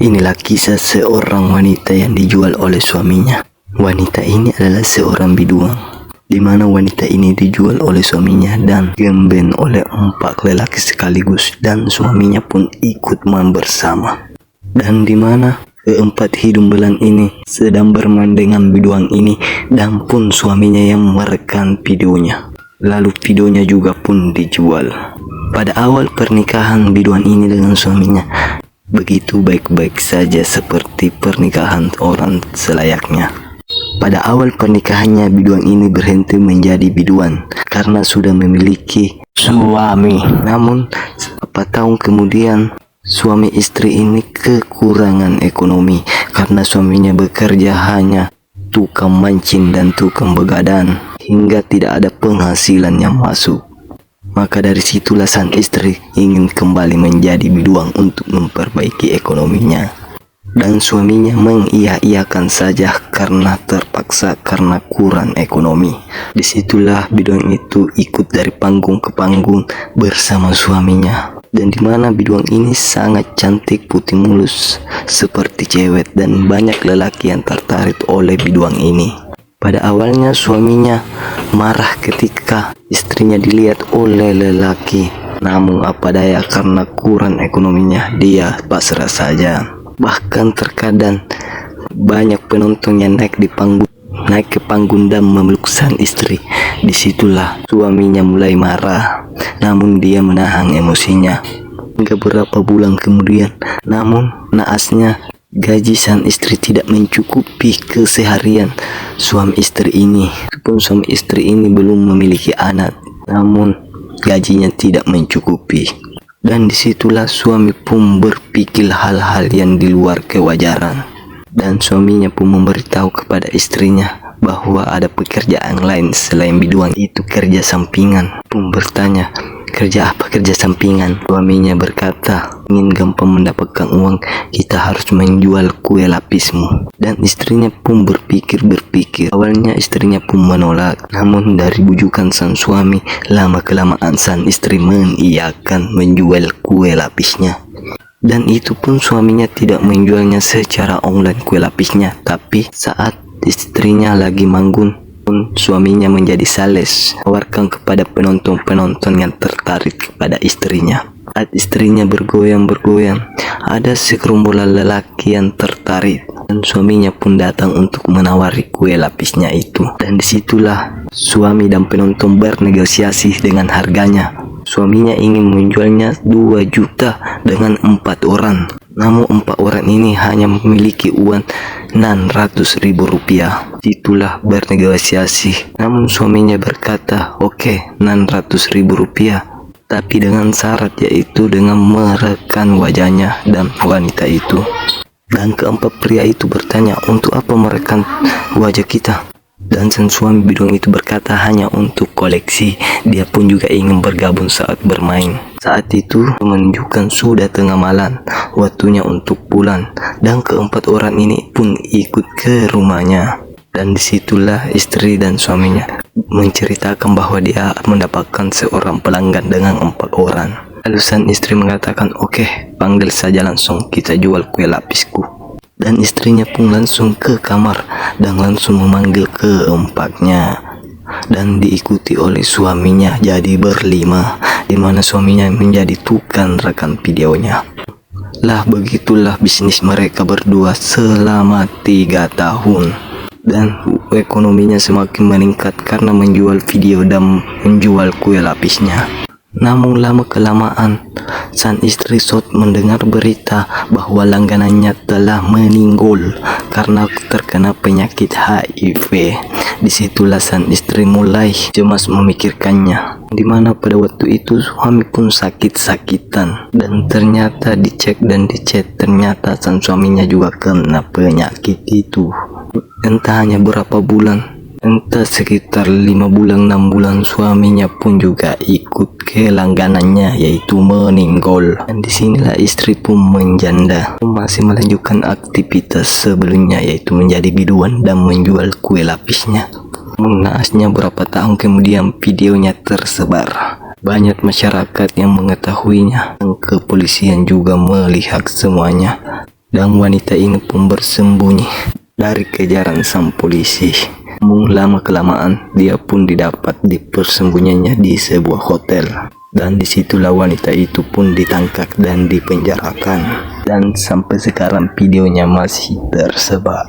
Inilah kisah seorang wanita yang dijual oleh suaminya. Wanita ini adalah seorang biduan, di mana wanita ini dijual oleh suaminya dan gemben oleh 4 lelaki sekaligus, dan suaminya pun ikut bersama. Dan di mana keempat hidung belang ini sedang bermain dengan biduan ini, dan pun suaminya yang merekam videonya. Lalu videonya juga pun dijual. Pada awal pernikahan biduan ini dengan suaminya begitu baik-baik saja seperti pernikahan orang selayaknya. Pada awal pernikahannya biduan ini berhenti menjadi biduan karena sudah memiliki suami. Namun 4 tahun kemudian suami istri ini kekurangan ekonomi karena suaminya bekerja hanya tukang mancing dan tukang begadang hingga tidak ada penghasilan yang masuk. Maka dari situlah sang istri ingin kembali menjadi biduan untuk memperbaiki ekonominya. Dan suaminya mengiyakan saja karena terpaksa karena kurang ekonomi. Disitulah biduan itu ikut dari panggung ke panggung bersama suaminya. Dan dimana biduan ini sangat cantik, putih mulus seperti cewek, dan banyak lelaki yang tertarik oleh biduan ini. Pada awalnya suaminya marah ketika istrinya dilihat oleh lelaki. Namun apa daya, karena kurang ekonominya dia pasrah saja. Bahkan terkadang banyak penonton yang naik ke panggung dan memeluk sang istri. Disitulah suaminya mulai marah, namun dia menahan emosinya. Hingga beberapa bulan kemudian, namun naasnya gaji sang istri tidak mencukupi keseharian suami istri ini. Meskipun suami istri ini belum memiliki anak, namun gajinya tidak mencukupi. Dan disitulah suami pun berpikir hal-hal yang di luar kewajaran. Dan suaminya pun memberitahu kepada istrinya bahwa ada pekerjaan lain selain biduan, itu kerja sampingan. Pun bertanya, kerja apa kerja sampingan? Suaminya berkata, ingin gampang mendapatkan uang, kita harus menjual kue lapismu. Dan istrinya pun berpikir. Awalnya istrinya pun menolak, namun dari bujukan sang suami, lama-kelamaan sang istri mengiyakan menjual kue lapisnya. Dan itu pun suaminya tidak menjualnya secara online kue lapisnya, tapi saat istrinya lagi manggung pun suaminya menjadi sales, tawarkan kepada penonton-penonton yang tertarik kepada istrinya. Saat istrinya bergoyang, ada segerombolan lelaki yang tertarik, dan suaminya pun datang untuk menawari kue lapisnya itu. Dan disitulah suami dan penonton bernegosiasi dengan harganya. Suaminya ingin menjualnya 2 juta dengan 4 orang. Namun 4 orang ini hanya memiliki uang 600.000 rupiah. Itulah bernegosiasi. Namun suaminya berkata, oke, 600.000 rupiah. Tapi dengan syarat, yaitu dengan merekam wajahnya dan wanita itu. Dan keempat pria itu bertanya, untuk apa merekam wajah kita? Dan sang suami biduan itu berkata, hanya untuk koleksi. Dia pun juga ingin bergabung saat bermain. Saat itu menunjukkan sudah tengah malam, waktunya untuk pulang. Dan keempat orang ini pun ikut ke rumahnya. Dan disitulah istri dan suaminya menceritakan bahwa dia mendapatkan seorang pelanggan dengan 4 orang. Lalu sang istri mengatakan, oke, panggil saja langsung, kita jual kue lapisku. Dan istrinya pun langsung ke kamar dan langsung memanggil keempatnya, dan diikuti oleh suaminya, jadi berlima, di mana suaminya menjadi tukang rekam videonya. Lah begitulah bisnis mereka berdua selama 3 tahun. Dan ekonominya semakin meningkat karena menjual video dan menjual kue lapisnya. Namun lama-kelamaan sang istri mendengar berita bahwa langganannya telah meninggal karena terkena penyakit HIV. Disitulah sang istri mulai cemas memikirkannya, dimana pada waktu itu suami pun sakit-sakitan. Dan ternyata dicek ternyata sang suaminya juga kena penyakit itu. Entah hanya berapa bulan, entah sekitar 5 bulan 6 bulan, suaminya pun juga ikut ke langganannya, yaitu meninggal. Dan disinilah istri pun menjanda, masih melanjutkan aktivitas sebelumnya, yaitu menjadi biduan dan menjual kue lapisnya. Naasnya berapa tahun kemudian videonya tersebar. Banyak masyarakat yang mengetahuinya, dan kepolisian juga melihat semuanya. dan wanita ini pun bersembunyi dari kejaran sang polisi. Namun lama-kelamaan dia pun didapat di persembunyiannya di sebuah hotel. Dan disitulah wanita itu pun ditangkap dan dipenjarakan. Dan sampai sekarang videonya masih tersebar.